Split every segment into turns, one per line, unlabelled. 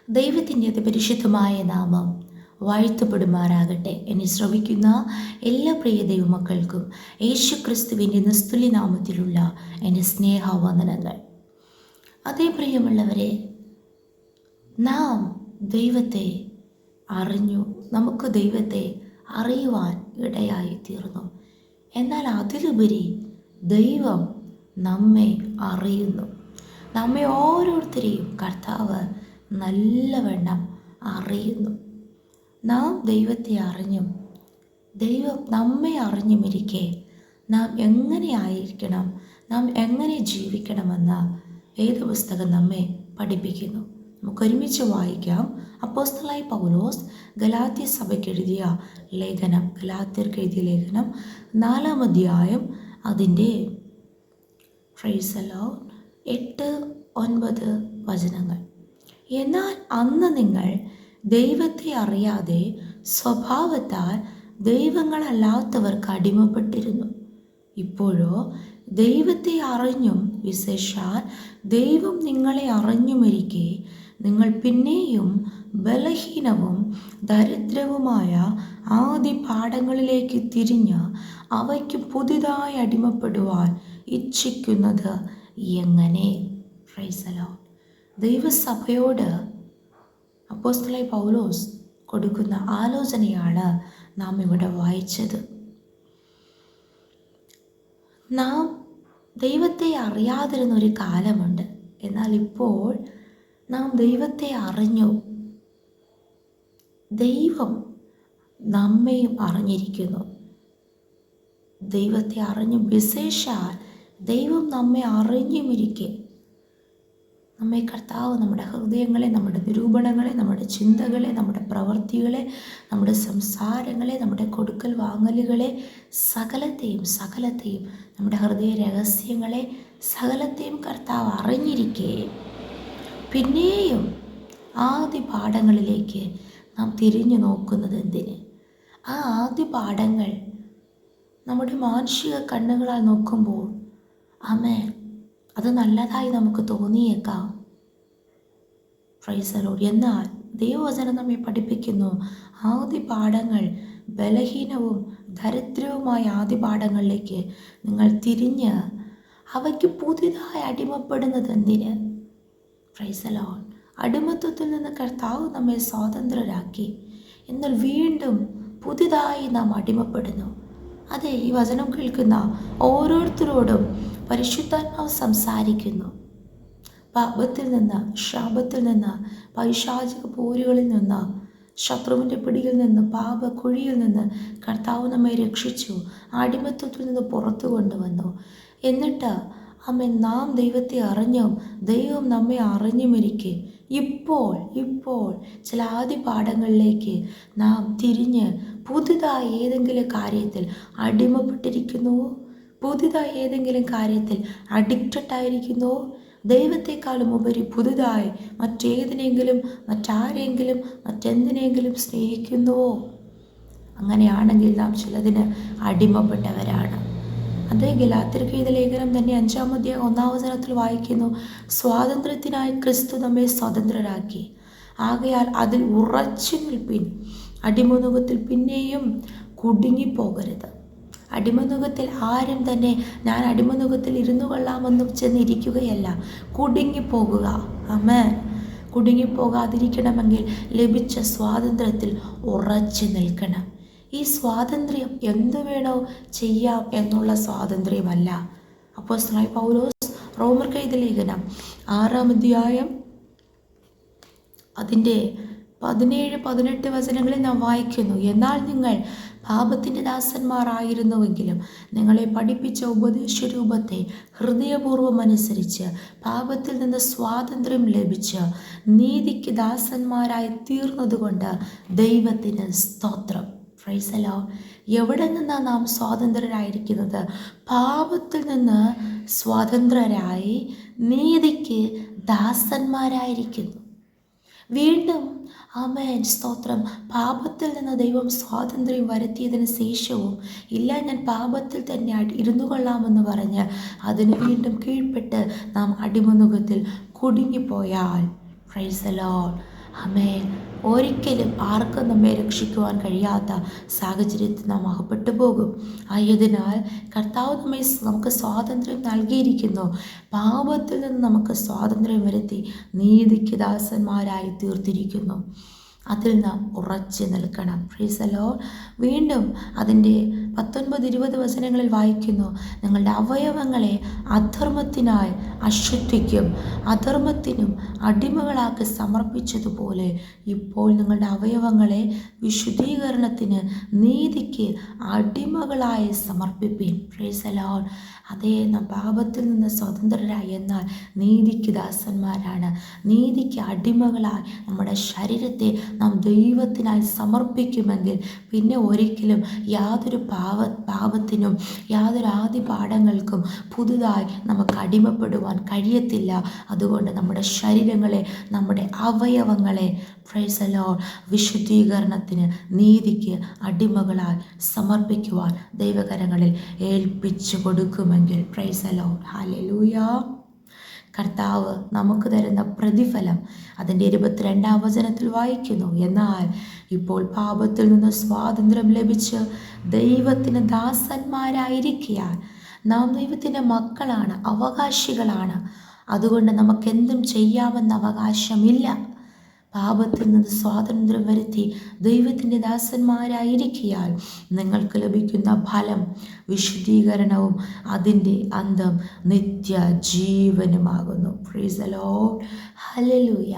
ദൈവത്തിൻ്റെ അതിപരിശുദ്ധമായ നാമം വാഴ്ത്തപ്പെടുമാറാകട്ടെ. എന്നെ ശ്രവിക്കുന്ന എല്ലാ പ്രിയ ദൈവമക്കൾക്കും യേശു ക്രിസ്തുവിൻ്റെ നിസ്തുല്യ നാമത്തിലുള്ള എൻ്റെ സ്നേഹവന്ദനങ്ങൾ. അതേ പ്രിയമുള്ളവരെ, നാം ദൈവത്തെ അറിഞ്ഞു, നമുക്ക് ദൈവത്തെ അറിയുവാൻ ഇടയായി തീർന്നു. എന്നാൽ അതിലുപരി ദൈവം നമ്മെ അറിയുന്നു. നമ്മെ ഓരോരുത്തരെയും കർത്താവ് നല്ലവണ്ണം അറിയുന്നു. നാം ദൈവത്തെ അറിഞ്ഞും ദൈവം നമ്മെ അറിഞ്ഞുമിരിക്കെ നാം എങ്ങനെ ആയിരിക്കണം, നാം എങ്ങനെ ജീവിക്കണമെന്ന് വേദപുസ്തകം നമ്മെ പഠിപ്പിക്കുന്നു. നമുക്കൊരുമിച്ച് വായിക്കാം. അപ്പോസ്തലനായ പൗലോസ് ഗലാത്യ സഭയ്ക്ക് എഴുതിയ ലേഖനം, ഗലാത്യർക്ക് എഴുതിയ ലേഖനം 4-ാം അധ്യായം അതിൻ്റെ 8-9 വചനങ്ങൾ. എന്നാൽ അന്ന് നിങ്ങൾ ദൈവത്തെ അറിയാതെ സ്വഭാവത്താൽ ദൈവങ്ങളല്ലാത്തവർക്ക് അടിമപ്പെട്ടിരുന്നു. ഇപ്പോഴോ ദൈവത്തെ അറിഞ്ഞും വിശേഷാൽ ദൈവം നിങ്ങളെ അറിഞ്ഞുമിരിക്കെ നിങ്ങൾ പിന്നെയും ബലഹീനവും ദരിദ്രവുമായ ആദി പാഠങ്ങളിലേക്ക് തിരിഞ്ഞ് അവയ്ക്ക് പുതിയതായി അടിമപ്പെടുവാൻ ഇച്ഛിക്കുന്നത് എങ്ങനെ? Price the Lord. ദൈവസഭയോട് അപ്പോസ്തലനായ പൗലോസ് കൊടുക്കുന്ന ആലോചനയാണ് നാം ഇവിടെ വായിച്ചത്. നാം ദൈവത്തെ അറിയാതിരുന്ന ഒരു കാലമുണ്ട്. എന്നാൽ ഇപ്പോൾ നാം ദൈവത്തെ അറിഞ്ഞു. ദൈവം നമ്മെയും അറിഞ്ഞിരിക്കുന്നു. ദൈവത്തെ അറിഞ്ഞു വിശേഷാൽ ദൈവം നമ്മെ അറിഞ്ഞുമിരിക്കെ നമ്മെ കർത്താവ് നമ്മുടെ ഹൃദയങ്ങളെ, നമ്മുടെ നിരൂപണങ്ങളെ, നമ്മുടെ ചിന്തകളെ, നമ്മുടെ പ്രവൃത്തികളെ, നമ്മുടെ സംസാരങ്ങളെ, നമ്മുടെ കൊടുക്കൽ വാങ്ങലുകളെ, സകലത്തെയും നമ്മുടെ ഹൃദയ രഹസ്യങ്ങളെ സകലത്തെയും കർത്താവ് അറിഞ്ഞിരിക്കെ പിന്നെയും ആദ്യ പാഠങ്ങളിലേക്ക് നാം തിരിഞ്ഞു നോക്കുന്നത് എന്തിന്? ആ ആദ്യ പാഠങ്ങൾ നമ്മുടെ മാനുഷിക കണ്ണുകളാൽ നോക്കുമ്പോൾ ആമേൻ, അത് നല്ലതായി നമുക്ക് തോന്നിയേക്കാം. Price the Lord. എന്നാൽ ദൈവവചനം നമ്മെ പഠിപ്പിക്കുന്നു, ആദ്യ പാഠങ്ങൾ ബലഹീനവും ദരിദ്രവുമായ ആദ്യ പാഠങ്ങളിലേക്ക് നിങ്ങൾ തിരിഞ്ഞ് അവയ്ക്ക് പുതിയതായി അടിമപ്പെടുന്നത് എന്തിന്? Price the Lord. അടിമത്വത്തിൽ നിന്ന് കർത്താവ് നമ്മെ സ്വാതന്ത്ര്യരാക്കി. എന്നാൽ വീണ്ടും പുതിയതായി നാം അടിമപ്പെടുന്നു. അതെ, ഈ വചനം കേൾക്കുന്ന ഓരോരുത്തരോടും പരിശുദ്ധാത്മാവ് സംസാരിക്കുന്നു. പാപത്തിൽ നിന്ന്, ശാപത്തിൽ നിന്ന്, പൈശാചിക പോരുകളിൽ നിന്ന്, ശത്രുവിൻ്റെ പിടിയിൽ നിന്ന്, പാപക്കുഴിയിൽ നിന്ന് കർത്താവ് നമ്മെ രക്ഷിച്ചു. അടിമത്വത്തിൽ നിന്ന് പുറത്തു കൊണ്ടുവന്നു. എന്നിട്ട് നാം ദൈവത്തെ അറിഞ്ഞും ദൈവം നമ്മെ അറിഞ്ഞുമിരിക്കെ ഇപ്പോൾ ചില ആദ്യ പാഠങ്ങളിലേക്ക് നാം തിരിഞ്ഞ് പുതുതായി ഏതെങ്കിലും കാര്യത്തിൽ അടിമപ്പെട്ടിരിക്കുന്നുവോ? പുതുതായി ഏതെങ്കിലും കാര്യത്തിൽ അഡിക്റ്റഡ് ആയിരിക്കുന്നുവോ? ദൈവത്തെക്കാളും ഉപരി പുതുതായി മറ്റാരെങ്കിലും മറ്റെന്തിനെങ്കിലും സ്നേഹിക്കുന്നുവോ? അങ്ങനെയാണെങ്കിൽ നാം ചിലതിന് അടിമപ്പെട്ടവരാണ്. അതേ ഗലാത്യർക്ക് എഴുതിയ ലേഖനം തന്നെ 5-ാം അധ്യായം 1-ാം വചനത്തിൽ വായിക്കുന്നു, സ്വാതന്ത്ര്യത്തിനായി ക്രിസ്തു നമ്മെ സ്വതന്ത്രരാക്കി, ആകയാൽ അതിൽ ഉറച്ചു നിൽപ്പിൻ. അടിമനുഖത്തിൽ പിന്നെയും കുടുങ്ങിപ്പോകരുത്. അടിമനുഖത്തിൽ ആരും തന്നെ ഞാൻ അടിമനുഖത്തിൽ ഇരുന്നു കൊള്ളാമെന്നും ചെന്നിരിക്കുകയല്ല, കുടുങ്ങിപ്പോകുക. ആമേൻ. കുടുങ്ങിപ്പോകാതിരിക്കണമെങ്കിൽ ലഭിച്ച സ്വാതന്ത്ര്യത്തിൽ ഉറച്ചു നിൽക്കണം. ഈ സ്വാതന്ത്ര്യം എന്തു വേണോ ചെയ്യാം എന്നുള്ള സ്വാതന്ത്ര്യമല്ല. അപ്പോസ്തലനായ പൗലോസ് റോമർക്ക് എഴുതിയ ലേഖനം 6-ാം അധ്യായം അതിൻ്റെ 17-18 വചനങ്ങളിൽ നാം വായിക്കുന്നു, എന്നാൽ നിങ്ങൾ പാപത്തിൻ്റെ ദാസന്മാരായിരുന്നുവെങ്കിലും നിങ്ങളെ പഠിപ്പിച്ച ഉപദേശരൂപത്തെ ഹൃദയപൂർവ്വം അനുസരിച്ച് പാപത്തിൽ നിന്ന് സ്വാതന്ത്ര്യം ലഭിച്ച് നീതിക്ക് ദാസന്മാരായി തീർന്നതുകൊണ്ട് ദൈവത്തിന് സ്തോത്രം. Price the Lord. എവിടെ നിന്നാണ് നാം സ്വാതന്ത്ര്യരായിരിക്കുന്നത്? പാപത്തിൽ നിന്ന് സ്വതന്ത്രരായി നീതിക്ക് ദാസന്മാരായിരിക്കുന്നു. വീണ്ടും ആമേൻ, സ്തോത്രം. പാപത്തിൽ നിന്ന് ദൈവം സ്വാതന്ത്ര്യം വരുത്തിയതിന് ശേഷവും ഇല്ല, ഞാൻ പാപത്തിൽ തന്നെ ഇരുന്നു കൊള്ളാമെന്ന് പറഞ്ഞ് അതിന് വീണ്ടും കീഴ്പ്പെട്ട് നാം അടിമനുഖത്തിൽ കുടുങ്ങിപ്പോയാൽ പ്രൈസ് ദി ലോർഡ്, ആമേൻ. ഒരിക്കലും ആർക്കും നമ്മെ രക്ഷിക്കുവാൻ കഴിയാത്ത സാഹചര്യത്തിൽ നാം അകപ്പെട്ടു പോകും. ആയതിനാൽ കർത്താവ് നമുക്ക് സ്വാതന്ത്ര്യം നൽകിയിരിക്കുന്നു. പാപത്തിൽ നിന്ന് നമുക്ക് സ്വാതന്ത്ര്യം വരുത്തി നീതിക്ക് ദാസന്മാരായി തീർത്തിരിക്കുന്നു. അതിൽ നാം ഉറച്ചു നിൽക്കണം. Price the Lord. വീണ്ടും അതിൻ്റെ 19-20 വചനങ്ങളിൽ വായിക്കുന്നു, നിങ്ങളുടെ അവയവങ്ങളെ അധർമ്മത്തിനായി അശുദ്ധിക്കും അധർമ്മത്തിനും അടിമകളാക്കി സമർപ്പിച്ചതുപോലെ ഇപ്പോൾ നിങ്ങളുടെ അവയവങ്ങളെ വിശുദ്ധീകരണത്തിന് നീതിക്ക് അടിമകളായി സമർപ്പിപ്പീൻ. Price the Lord. അതേ, നാം പാപത്തിൽ നിന്ന് സ്വതന്ത്രരായി, എന്നാൽ നീതിക്ക് ദാസന്മാരാണ്. നീതിക്ക് അടിമകളായി നമ്മുടെ ശരീരത്തെ നാം ദൈവത്തിനായി സമർപ്പിക്കുമെങ്കിൽ പിന്നെ ഒരിക്കലും യാതൊരു പാപത്തിനും യാതൊരു ആദിപാഠങ്ങൾക്കും പുതുതായി നമുക്ക് അടിമപ്പെടുവാൻ കഴിയത്തില്ല. അതുകൊണ്ട് നമ്മുടെ ശരീരങ്ങളെ, നമ്മുടെ അവയവങ്ങളെ പ്രൈസ് ദി ലോർഡ് വിശുദ്ധീകരണത്തിന് നീതിക്ക് അടിമകളായി സമർപ്പിക്കുവാൻ ദൈവകരങ്ങളിൽ ഏൽപ്പിച്ചു കൊടുക്കുമെങ്കിൽ പ്രൈസ് ദി ലോർഡ്. ഹല്ലേലൂയ. കർത്താവ് നമുക്ക് തരുന്ന പ്രതിഫലം അതിൻ്റെ 22-ാം വചനത്തിൽ വായിക്കുന്നു, എന്നാൽ ഇപ്പോൾ പാപത്തിൽ നിന്ന് സ്വാതന്ത്ര്യം ലഭിച്ച് ദൈവത്തിന് ദാസന്മാരായിരിക്കാൻ നാം ദൈവത്തിൻ്റെ മക്കളാണ്, അവകാശികളാണ്. അതുകൊണ്ട് നമുക്കെന്തും ചെയ്യാമെന്ന അവകാശമില്ല. പാപത്തിൽ നിന്ന് സ്വാതന്ത്ര്യം വരുത്തി ദൈവത്തിൻ്റെ ദാസന്മാരായിരിക്കാൻ നിങ്ങൾക്ക് ലഭിക്കുന്ന ഫലം വിശുദ്ധീകരണവും അതിൻ്റെ അന്തം നിത്യജീവനുമാകുന്നു. Praise the Lord. ഹല്ലേലൂയ.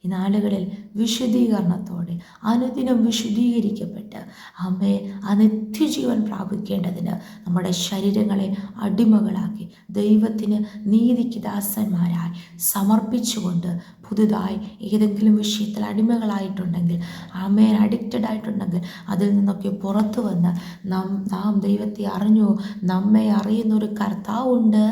ഈ നാളുകളിൽ വിശുദ്ധീകരണത്തോടെ അനുദിനം വിശുദ്ധീകരിക്കപ്പെട്ട് ആ നിത്യജീവൻ പ്രാപിക്കേണ്ടതിന് നമ്മുടെ ശരീരങ്ങളെ അടിമകളാക്കി ദൈവത്തിന് നീതിക്ക് ദാസന്മാരായി സമർപ്പിച്ചുകൊണ്ട് പുതുതായി ഏതെങ്കിലും വിഷയത്തിൽ അടിമകളായിട്ടുണ്ടെങ്കിൽ, അഡിക്റ്റഡ് ആയിട്ടുണ്ടെങ്കിൽ അതിൽ നിന്നൊക്കെ പുറത്തു വന്ന് നാം ദൈവത്തെ അറിഞ്ഞു, നമ്മെ അറിയുന്ന ഒരു കർത്താവുണ്ട്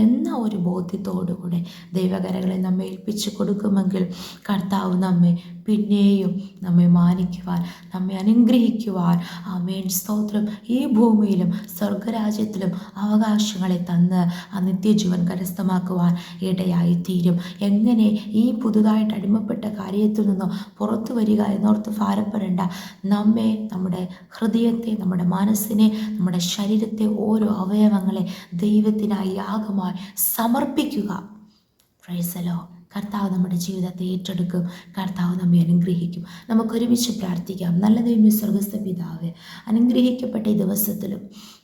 എന്ന ഒരു ബോധ്യത്തോടുകൂടെ ദൈവകരങ്ങളെ നമ്മെ ഏൽപ്പിച്ചു കൊടുക്കുമെങ്കിൽ കർത്താവ് പിന്നെയും നമ്മെ മാനിക്കുവാൻ, നമ്മെ അനുഗ്രഹിക്കുവാൻ, ആമേൻ, സ്തോത്രം, ഈ ഭൂമിയിലും സ്വർഗരാജ്യത്തിലും അവകാശങ്ങളെ തന്ന് ആ നിത്യജീവൻ കരസ്ഥമാക്കുവാൻ ഇടയായിത്തീരും. എങ്ങനെ ഈ പുതുതായിട്ട് അടിമപ്പെട്ട കാര്യത്തിൽ നിന്ന് പുറത്തു വരിക എന്നോർത്ത് ഭാരപ്പെടേണ്ട. നമ്മുടെ ഹൃദയത്തെ, നമ്മുടെ മനസ്സിനെ, നമ്മുടെ ശരീരത്തെ, ഓരോ അവയവങ്ങളെ ദൈവത്തിനായി യാഗമായി സമർപ്പിക്കുക. Price the Lord. കർത്താവ് നമ്മുടെ ജീവിതത്തെ ഏറ്റെടുക്കും. കർത്താവ് നമ്മെ അനുഗ്രഹിക്കും. നമുക്കൊരുമിച്ച് പ്രാർത്ഥിക്കാം. നല്ല ദൈവമേ, സ്വർഗ്ഗസ്ഥ പിതാവേ, അനുഗ്രഹിക്കപ്പെട്ട ഈ ദിവസത്തിലും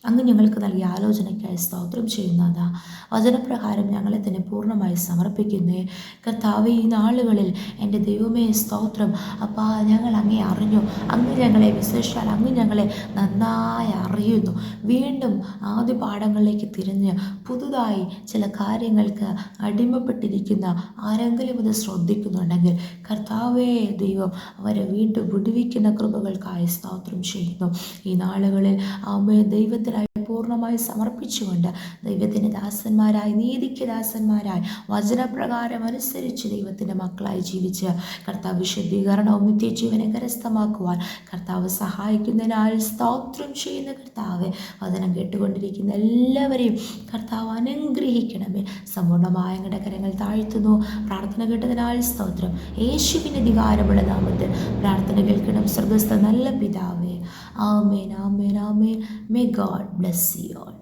അങ്ങ് ഞങ്ങൾക്ക് നൽകിയ ആലോചനയ്ക്കായി സ്തോത്രം ചെയ്യുന്നതാ. വചനപ്രകാരം ഞങ്ങളെ തന്നെ പൂർണ്ണമായി സമർപ്പിക്കുന്നേ. കർത്താവേ, ഈ നാളുകളിൽ എൻ്റെ ദൈവമേ സ്തോത്രം, അപ്പാ, ഞങ്ങൾ അങ്ങേ അറിഞ്ഞു, അങ്ങ് ഞങ്ങളെ വിശേഷാൽ അങ്ങ് ഞങ്ങളെ നന്നായി അറിയുന്നു. വീണ്ടും ആദ്യ പാഠങ്ങളിലേക്ക് തിരിഞ്ഞ് പുതുതായി ചില കാര്യങ്ങൾക്ക് അടിമപ്പെട്ടിരിക്കുന്ന ആരെങ്കിലും ഇത് ശ്രദ്ധിക്കുന്നുണ്ടെങ്കിൽ കർത്താവേ ദൈവം അവരെ വീണ്ടും വിടുവിക്കുന്ന കൃപകൾക്കായി സ്തോത്രം ചെയ്യുന്നു. ഈ നാളുകളിൽ ദൈവത്തിനായി പൂർണ്ണമായി സമർപ്പിച്ചുകൊണ്ട് ദൈവത്തിൻ്റെ ദാസന്മാരായി, നീതിക്ക് ദാസന്മാരായി, വചനപ്രകാരം അനുസരിച്ച് ദൈവത്തിൻ്റെ മക്കളായി ജീവിച്ച് കർത്താവ് വിശുദ്ധീകരണവും നിത്യജീവനെ കരസ്ഥമാക്കുവാൻ കർത്താവ് സഹായിക്കുന്നതിനാൽ സ്തോത്രം ചെയ്യുന്ന കർത്താവ്, വചനം കേട്ടുകൊണ്ടിരിക്കുന്ന എല്ലാവരെയും കർത്താവ് അനുഗ്രഹിക്കണമേ. സമ്പൂർണ്ണമായ അങ്ങയുടെ കരങ്ങൾ താഴ്ത്തുന്നു. പ്രാർത്ഥന കേട്ടതിനാൽ സ്തോത്രം. യേശുവിൻ്റെ അധികാരമുള്ള നാമത്തിൽ പ്രാർത്ഥന കേൾക്കണം സ്വർഗ്ഗസ്ഥ നല്ല പിതാവേ. ആമേൻ, ആമേൻ, ആമേൻ. May God bless you all.